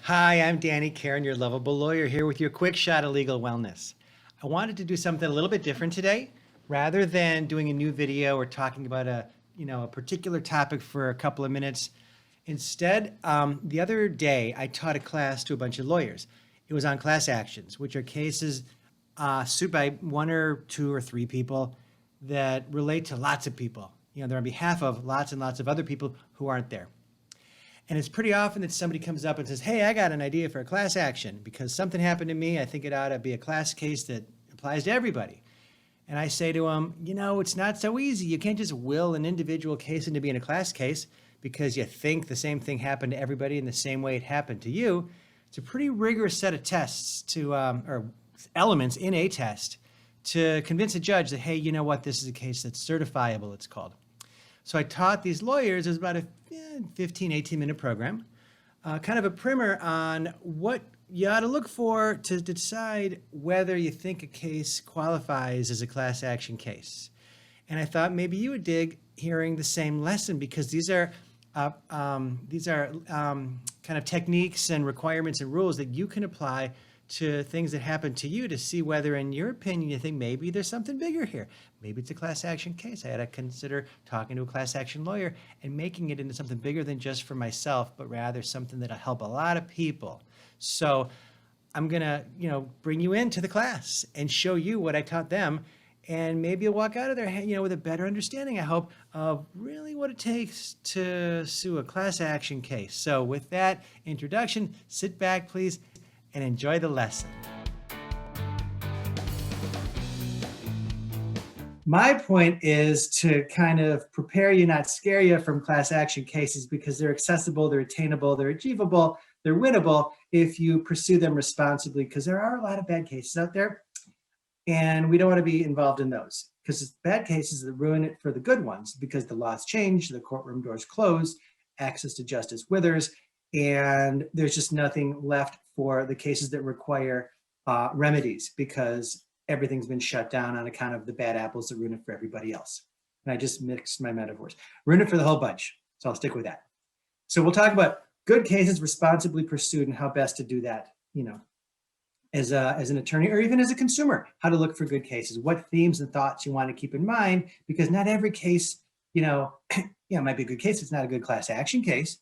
Hi, I'm Danny Karon, your lovable lawyer, here with your quick shot of legal wellness. I wanted to do something a little bit different today. Rather than doing a new video or talking about a particular topic for a couple of minutes, instead, the other day I taught a class to a bunch of lawyers. It was on class actions, which are cases sued by one or two or three people that relate to lots of people. They're on behalf of lots and lots of other people who aren't there. And it's pretty often that somebody comes up and says, hey, I got an idea for a class action because something happened to me. I think it ought to be a class case that applies to everybody. And I say to them, it's not so easy. You can't just will an individual case into being a class case because you think the same thing happened to everybody in the same way it happened to you. It's a pretty rigorous set of tests or elements in a test to convince a judge that, hey, you know what, this is a case that's certifiable, it's called. So I taught these lawyers, it was about a 15, 18-minute program, kind of a primer on what you ought to look for to decide whether you think a case qualifies as a class action case. And I thought maybe you would dig hearing the same lesson because these are kind of techniques and requirements and rules that you can apply to things that happen to you to see whether, in your opinion, you think maybe there's something bigger here. Maybe it's a class action case. I had to consider talking to a class action lawyer and making it into something bigger than just for myself, but rather something that'll help a lot of people. So I'm gonna, bring you into the class and show you what I taught them, and maybe you'll walk out of there, with a better understanding, I hope, of really what it takes to sue a class action case. So with that introduction, sit back, please, and enjoy the lesson. My point is to kind of prepare you, not scare you from class action cases because they're accessible, they're attainable, they're achievable, they're winnable if you pursue them responsibly, because there are a lot of bad cases out there and we don't want to be involved in those because it's bad cases that ruin it for the good ones because the laws change, the courtroom doors close, access to justice withers, and there's just nothing left for the cases that require remedies because everything's been shut down on account of the bad apples that ruin it for everybody else. And I just mixed my metaphors. Ruin it for the whole bunch. So I'll stick with that. So we'll talk about good cases responsibly pursued and how best to do that, as an attorney or even as a consumer, how to look for good cases, what themes and thoughts you want to keep in mind, because not every case, it might be a good case. It's not a good class action case.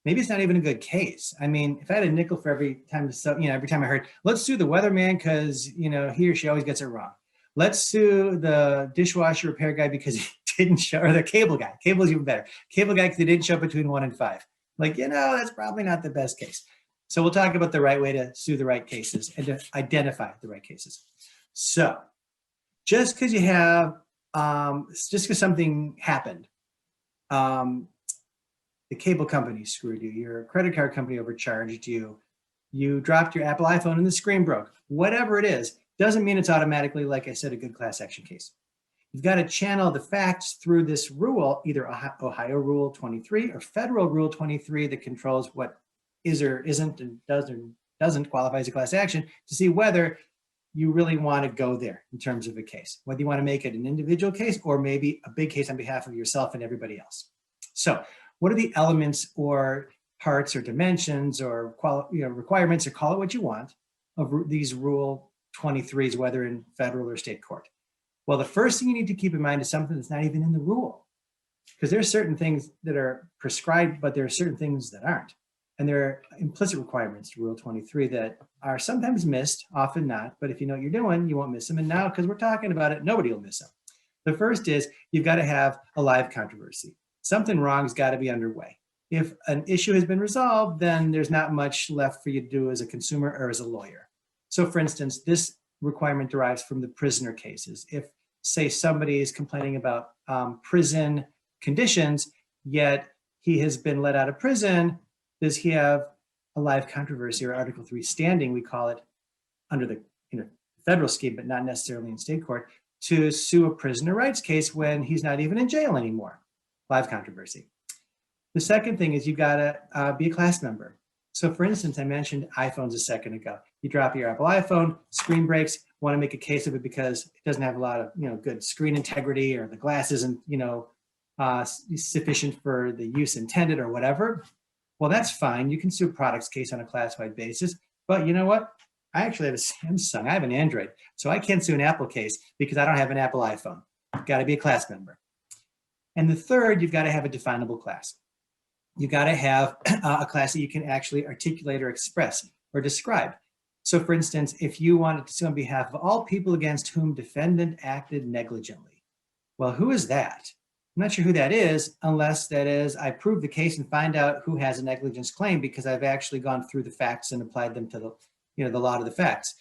Maybe it's not even a good case. I mean, if I had a nickel for every time I heard, let's sue the weatherman because, he or she always gets it wrong. Let's sue the dishwasher repair guy because he didn't show, or the cable guy. Cable's even better. Cable guy because he didn't show up between 1 and 5. That's probably not the best case. So we'll talk about the right way to sue the right cases and to identify the right cases. So just because you have, just because something happened, the cable company screwed you, your credit card company overcharged you, you dropped your Apple iPhone and the screen broke, whatever it is, doesn't mean it's automatically, like I said, a good class action case. You've got to channel the facts through this rule, either Ohio Rule 23 or Federal Rule 23 that controls what is or isn't and does or doesn't qualify as a class action to see whether you really want to go there in terms of a case, whether you want to make it an individual case or maybe a big case on behalf of yourself and everybody else. So what are the elements or parts or dimensions or requirements, or call it what you want, of these Rule 23s, whether in federal or state court? Well, the first thing you need to keep in mind is something that's not even in the rule, because there are certain things that are prescribed, but there are certain things that aren't. And there are implicit requirements to Rule 23 that are sometimes missed, often not, but if you know what you're doing, you won't miss them. And now, because we're talking about it, nobody will miss them. The first is you've got to have a live controversy. Something wrong's got to be underway. If an issue has been resolved, then there's not much left for you to do as a consumer or as a lawyer. So for instance, this requirement derives from the prisoner cases. If, say, somebody is complaining about prison conditions, yet he has been let out of prison, does he have a live controversy or Article 3 standing, we call it, under the federal scheme, but not necessarily in state court, to sue a prisoner rights case when he's not even in jail anymore? Live controversy. The second thing is you gotta be a class member. So for instance, I mentioned iPhones a second ago. You drop your Apple iPhone, screen breaks, want to make a case of it because it doesn't have a lot of good screen integrity, or the glass isn't sufficient for the use intended or whatever. Well, that's fine. You can sue a products case on a class-wide basis, but you know what? I actually have a Samsung. I have an Android, so I can't sue an Apple case because I don't have an Apple iPhone. Got to be a class member. And the third, you've got to have a definable class. You've got to have a class that you can actually articulate or express or describe. So for instance, if you wanted to sue on behalf of all people against whom defendant acted negligently, well, who is that? I'm not sure who that is, unless that is, I prove the case and find out who has a negligence claim because I've actually gone through the facts and applied them to the lot of the facts.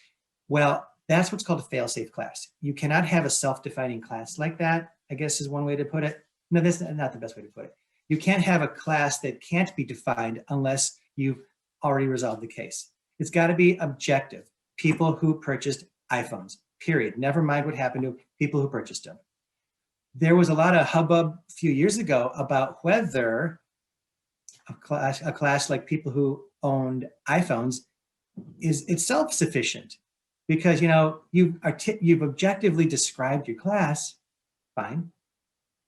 Well, that's what's called a fail-safe class. You cannot have a self-defining class like that, I guess is one way to put it. No, that's not the best way to put it. You can't have a class that can't be defined unless you've already resolved the case. It's got to be objective. People who purchased iPhones, period. Never mind what happened to people who purchased them. There was a lot of hubbub a few years ago about whether a class like people who owned iPhones is itself sufficient, because you've objectively described your class, fine,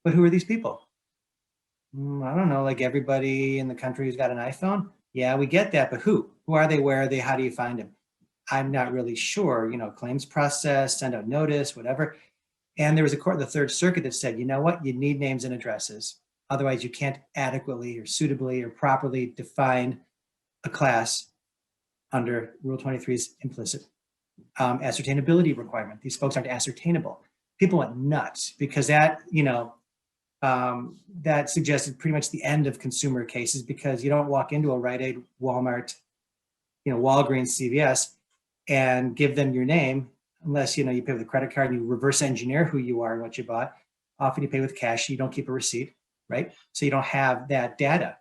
but who are these people? I don't know, like everybody in the country who's got an iPhone. Yeah, we get that, but who? Who are they? Where are they? How do you find them? I'm not really sure. Claims process, send out notice, whatever. And there was a court, the Third Circuit, that said, you know what? You need names and addresses. Otherwise, you can't adequately or suitably or properly define a class under Rule 23's implicit ascertainability requirement. These folks aren't ascertainable. People went nuts because that, that suggested pretty much the end of consumer cases, because you don't walk into a Rite Aid, Walmart, Walgreens, CVS, and give them your name unless you pay with a credit card and you reverse engineer who you are and what you bought. Often you pay with cash, you don't keep a receipt, right? So you don't have that data.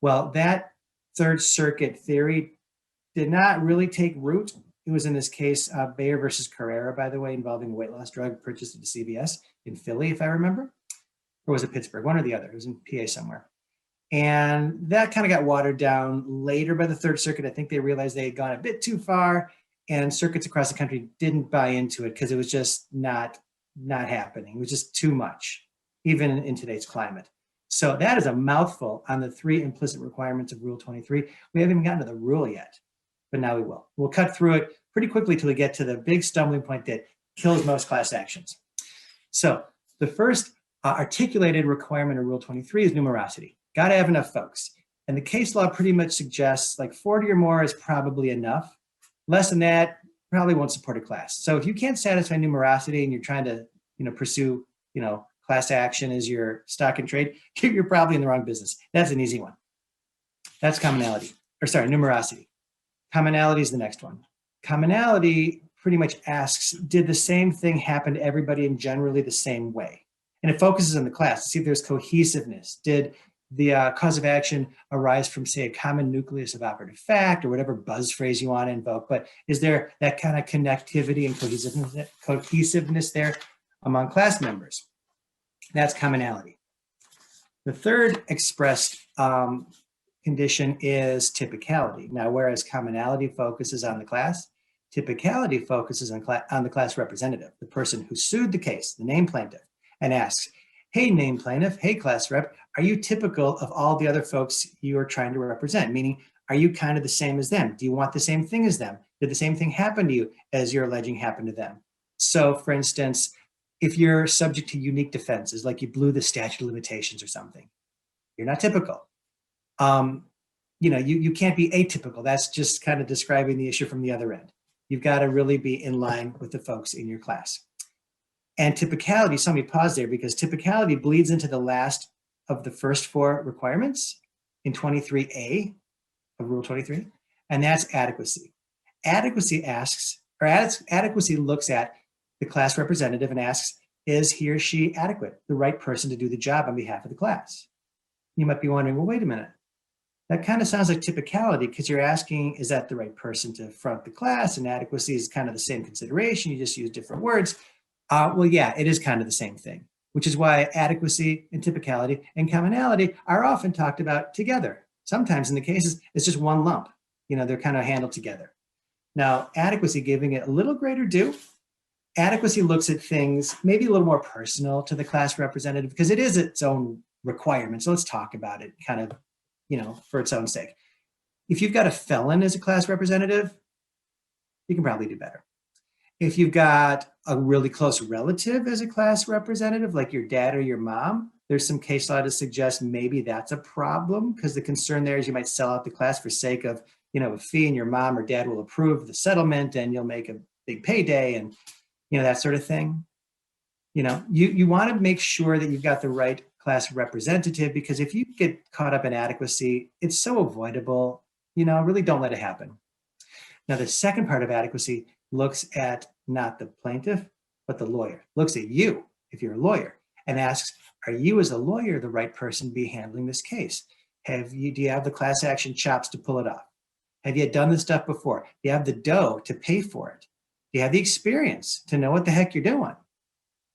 Well, that Third Circuit theory did not really take root. It was in this case, Bayer versus Carrera, by the way, involving a weight loss drug purchased at the CVS in Philly, if I remember. Or was it Pittsburgh? One or the other. It was in PA somewhere. And that kind of got watered down later by the Third Circuit. I think they realized they had gone a bit too far, and circuits across the country didn't buy into it because it was just not happening. It was just too much, even in today's climate. So that is a mouthful on the 3 implicit requirements of Rule 23. We haven't even gotten to the rule yet, but now we will. We'll cut through it pretty quickly till we get to the big stumbling point that kills most class actions. So the first articulated requirement of Rule 23 is numerosity. Got to have enough folks. And the case law pretty much suggests like 40 or more is probably enough. Less than that probably won't support a class. So if you can't satisfy numerosity and you're trying to, pursue, class action as your stock and trade, you're probably in the wrong business. That's an easy one. That's numerosity. Commonality is the next one. Commonality pretty much asks, did the same thing happen to everybody in generally the same way? And it focuses on the class to see if there's cohesiveness. Did the cause of action arise from, say, a common nucleus of operative fact or whatever buzz phrase you want to invoke? But is there that kind of connectivity and cohesiveness there among class members? That's commonality. The third expressed condition is typicality. Now, whereas commonality focuses on the class, typicality focuses on the class representative, the person who sued the case, the named plaintiff, and asks, hey, named plaintiff, hey, class rep, are you typical of all the other folks you are trying to represent? Meaning, are you kind of the same as them? Do you want the same thing as them? Did the same thing happen to you as you're alleging happened to them? So, for instance, if you're subject to unique defenses, like you blew the statute of limitations or something, you're not typical. You can't be atypical. That's just kind of describing the issue from the other end. You've got to really be in line with the folks in your class. And typicality, so let me pause there, because typicality bleeds into the last of the first 4 requirements in 23A of Rule 23, and that's adequacy. Adequacy looks at the class representative and asks, is he or she adequate, the right person to do the job on behalf of the class? You might be wondering, well, wait a minute. That kind of sounds like typicality, because you're asking, is that the right person to front the class? And adequacy is kind of the same consideration. You just use different words. Well, yeah, it is kind of the same thing, which is why adequacy and typicality and commonality are often talked about together. Sometimes in the cases, it's just one lump. They're kind of handled together. Now, adequacy, giving it a little greater due. Adequacy looks at things maybe a little more personal to the class representative because it is its own requirement. So let's talk about it kind of for its own sake. If you've got a felon as a class representative, you can probably do better. If you've got a really close relative as a class representative, like your dad or your mom, there's some case law to suggest maybe that's a problem, because the concern there is you might sell out the class for sake of, a fee, and your mom or dad will approve the settlement and you'll make a big payday and, that sort of thing. You want to make sure that you've got the right class representative, because if you get caught up in adequacy, it's so avoidable, really don't let it happen. Now, the second part of adequacy looks at not the plaintiff, but the lawyer. Looks at you, if you're a lawyer, and asks, are you as a lawyer the right person to be handling this case? Do you have the class action chops to pull it off? Have you done this stuff before? Do you have the dough to pay for it? Do you have the experience to know what the heck you're doing?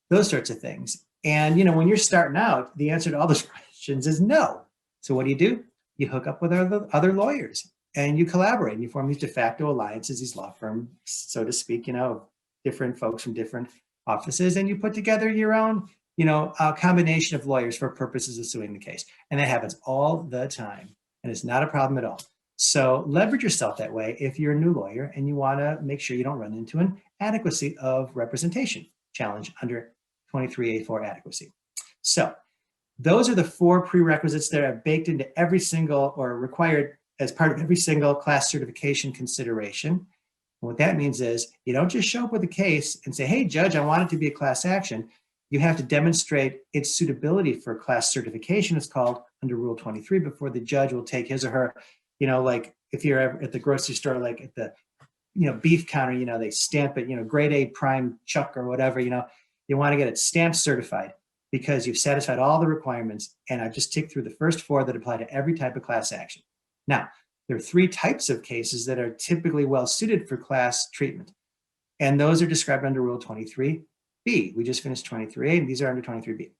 Those sorts of things. And, when you're starting out, the answer to all those questions is no. So what do? You hook up with other lawyers and you collaborate and you form these de facto alliances, these law firms, so to speak, different folks from different offices, and you put together your own, a combination of lawyers for purposes of suing the case. And that happens all the time. And it's not a problem at all. So leverage yourself that way if you're a new lawyer and you want to make sure you don't run into an adequacy of representation challenge under 23A4 adequacy. So those are the 4 prerequisites that are baked into every single, or required as part of every single class certification consideration. And what that means is you don't just show up with a case and say, hey, judge, I want it to be a class action. You have to demonstrate its suitability for class certification, it's called, under Rule 23, before the judge will take his or her, like if you're ever at the grocery store, like at the, beef counter, they stamp it, grade A prime chuck or whatever, you want to get it stamped certified because you've satisfied all the requirements. And I've just ticked through the first 4 that apply to every type of class action. Now, there are 3 types of cases that are typically well suited for class treatment. And those are described under Rule 23B. We just finished 23A, and these are under 23B.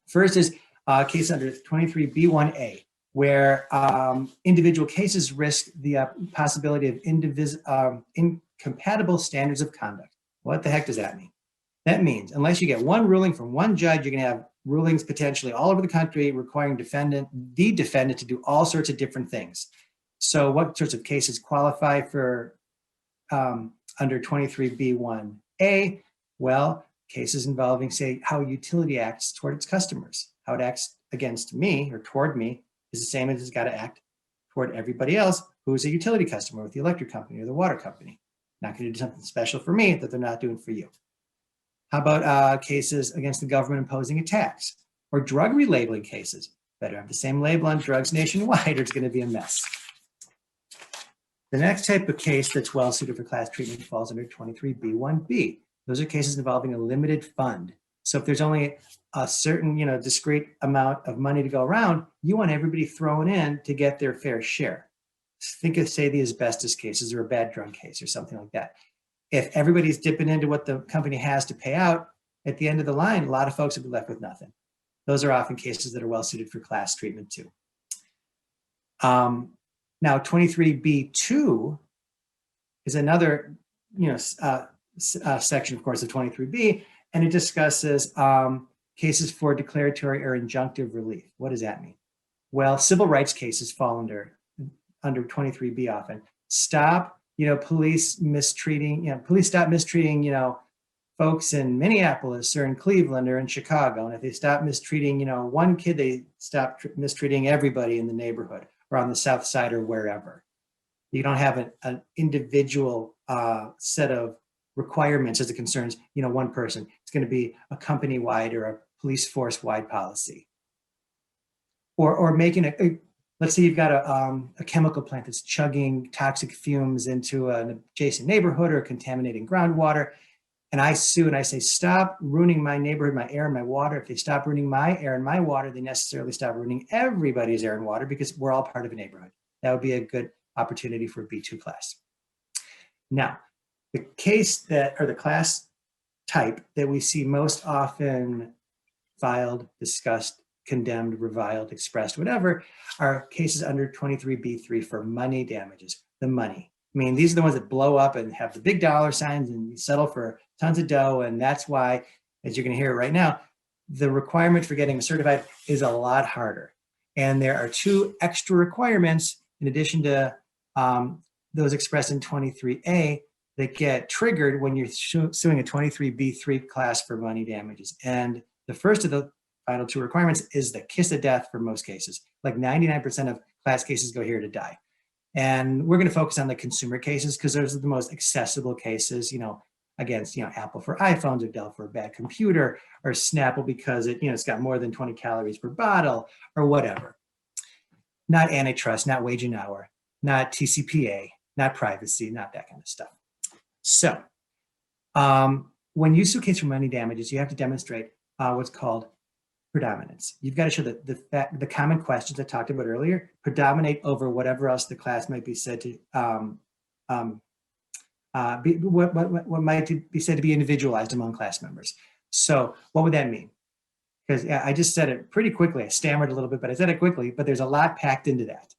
First is a case under 23B1A, where individual cases risk the possibility of incompatible standards of conduct. What the heck does that mean? That means unless you get one ruling from one judge, you're going to have rulings potentially all over the country requiring the defendant to do all sorts of different things. So what sorts of cases qualify for under 23B1A? Well, cases involving, say, how a utility acts toward its customers. How it acts against me or toward me is the same as it's got to act toward everybody else who is a utility customer with the electric company or the water company. Not going to do something special for me that they're not doing for you. How about cases against the government imposing a tax, or drug relabeling cases? Better have the same label on drugs nationwide or it's going to be a mess. The next type of case that's well suited for class treatment falls under 23B1B. Those are cases involving a limited fund. So if there's only a certain, discrete amount of money to go around, you want everybody thrown in to get their fair share. Think of, say, the asbestos cases or a bad drug case or something like that. If everybody's dipping into what the company has to pay out, at the end of the line, a lot of folks will be left with nothing. Those are often cases that are well suited for class treatment too. Now, 23B2 is another, section, of course, of 23B, and it discusses cases for declaratory or injunctive relief. What does that mean? Well, civil rights cases fall under 23B often. Stop, police mistreating, police stop mistreating, folks in Minneapolis or in Cleveland or in Chicago. And if they stop mistreating, one kid, they stop mistreating everybody in the neighborhood or on the South Side or wherever. You don't have an individual set of requirements as it concerns, one person. It's going to be a company-wide or a police force-wide policy. Or making let's say you've got a chemical plant that's chugging toxic fumes into an adjacent neighborhood or contaminating groundwater. And I sue and I say, stop ruining my neighborhood, my air and my water. If they stop ruining my air and my water, they necessarily stop ruining everybody's air and water because we're all part of a neighborhood. That would be a good opportunity for a B2 class. Now, the case that, or the class type that we see most often filed, discussed, condemned, reviled, expressed, whatever, are cases under 23B3 for money damages, the money. I mean, these are the ones that blow up and have the big dollar signs and you settle for tons of dough. And that's why, as you're going to hear right now, the requirement for getting certified is a lot harder. And there are two extra requirements in addition to those expressed in 23A that get triggered when you're suing a 23B3 class for money damages. And the first of the final two requirements is the kiss of death for most cases. Like 99% of class cases go here to die. And we're going to focus on the consumer cases because those are the most accessible cases, against, Apple for iPhones or Dell for a bad computer, or Snapple because it's got more than 20 calories per bottle or whatever. Not antitrust, not wage and hour, not TCPA, not privacy, not that kind of stuff. So when you sue a case for money damages, you have to demonstrate what's called predominance. You've got to show that the common questions I talked about earlier predominate over whatever else the class might be said to what might be said to be individualized among class members. So what would that mean? Because I just said it pretty quickly. I stammered a little bit, but I said it quickly, but there's a lot packed into that.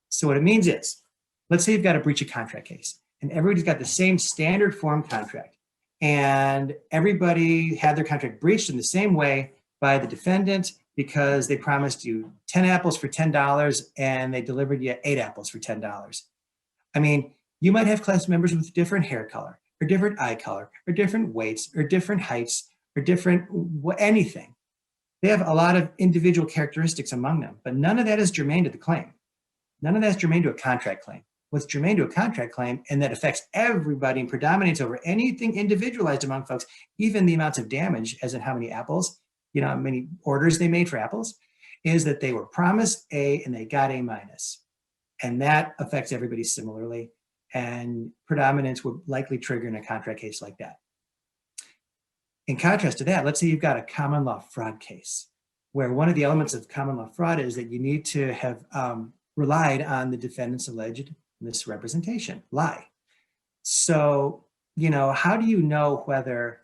So what it means is, let's say you've got a breach of contract case and everybody's got the same standard form contract and everybody had their contract breached in the same way by the defendant because they promised you 10 apples for $10 and they delivered you 8 apples for $10. I mean, you might have class members with different hair color or different eye color or different weights or different heights or different anything. They have a lot of individual characteristics among them, but none of that is germane to the claim. None of that's germane to a contract claim. What's germane to a contract claim and that affects everybody and predominates over anything individualized among folks, even the amounts of damage, as in how many apples, how many orders they made for apples, is that they were promised A and they got A minus. And that affects everybody similarly. And predominance would likely trigger in a contract case like that. In contrast to that, let's say you've got a common law fraud case, where one of the elements of common law fraud is that you need to have relied on the defendant's alleged misrepresentation, lie. So, how do you know whether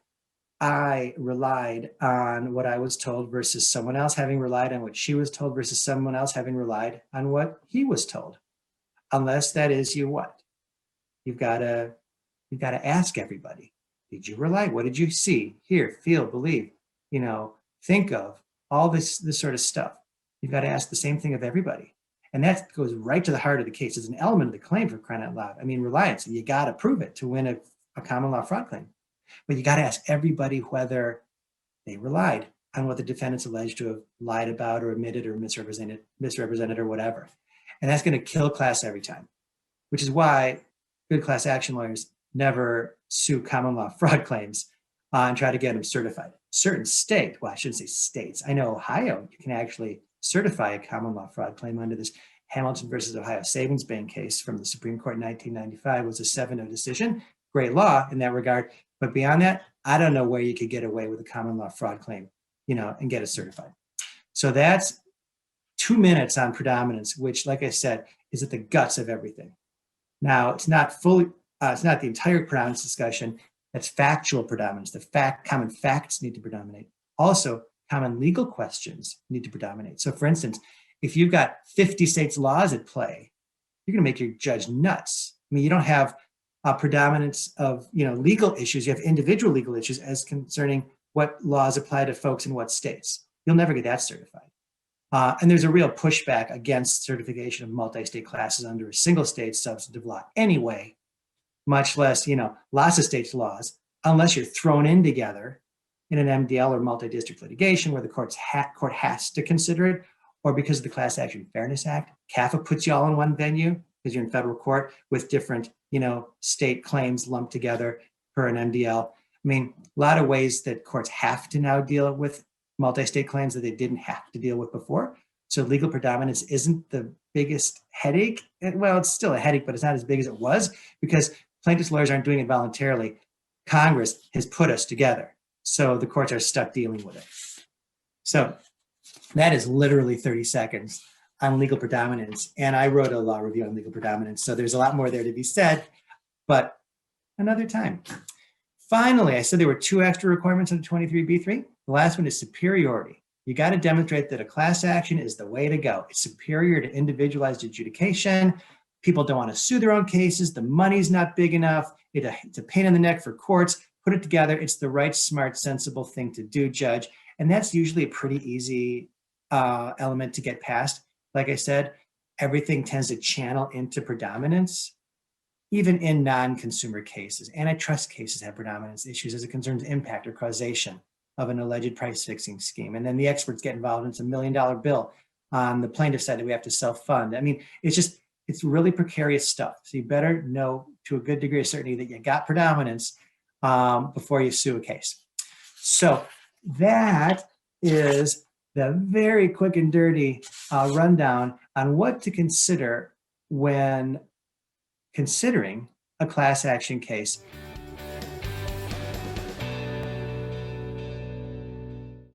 I relied on what I was told versus someone else having relied on what she was told versus someone else having relied on what he was told? Unless that is you what? You've got to ask everybody. Did you rely? What did you see, hear, feel, believe, think of, all this sort of stuff? You've got to ask the same thing of everybody. And that goes right to the heart of the case. It's an element of the claim, for crying out loud. I mean, reliance, you got to prove it to win a common law fraud claim. But you got to ask everybody whether they relied on what the defendant's alleged to have lied about or omitted or misrepresented or whatever. And that's going to kill class every time, which is why good class action lawyers never sue common law fraud claims and try to get them certified. Certain state, well, I shouldn't say states. I know Ohio, you can actually certify a common law fraud claim under this Hamilton versus Ohio Savings Bank case from the Supreme Court in 1995. Was a 7-0 decision. Great law in that regard. But beyond that, I don't know where you could get away with a common law fraud claim, and get it certified. So that's 2 minutes on predominance, which, like I said, is at the guts of everything. Now, it's not the entire predominance discussion. That's factual predominance. Common facts need to predominate. Also, common legal questions need to predominate. So, for instance, if you've got 50 states' laws at play, you're going to make your judge nuts. I mean, you don't have a predominance of legal issues. You have individual legal issues as concerning what laws apply to folks in what states. You'll never get that certified. And there's a real pushback against certification of multi-state classes under a single state substantive law anyway, much less, lots of states' laws, unless you're thrown in together in an MDL or multi-district litigation where the court has to consider it, or because of the Class Action Fairness Act, CAFA puts you all in one venue because you're in federal court with different, state claims lumped together per an MDL. I mean, a lot of ways that courts have to now deal with multi-state claims that they didn't have to deal with before. So legal predominance isn't the biggest headache. Well, it's still a headache, but it's not as big as it was because plaintiffs' lawyers aren't doing it voluntarily. Congress has put us together. So the courts are stuck dealing with it. So that is literally 30 seconds on legal predominance. And I wrote a law review on legal predominance. So there's a lot more there to be said, but another time. Finally, I said there were 2 extra requirements under 23B3. The last one is superiority. You got to demonstrate that a class action is the way to go. It's superior to individualized adjudication. People don't want to sue their own cases. The money's not big enough. It's a pain in the neck for courts. Put it together. It's the right, smart, sensible thing to do, judge. And that's usually a pretty easy element to get past. like I said, everything tends to channel into predominance, even in non-consumer cases. Antitrust cases have predominance issues as it concerns impact or causation of an alleged price fixing scheme. And then the experts get involved, and it's $1 million bill on the plaintiff side that we have to self-fund. I mean, it's really precarious stuff. So you better know to a good degree of certainty that you got predominance before you sue a case. So that is the very quick and dirty rundown on what to consider when considering a class action case.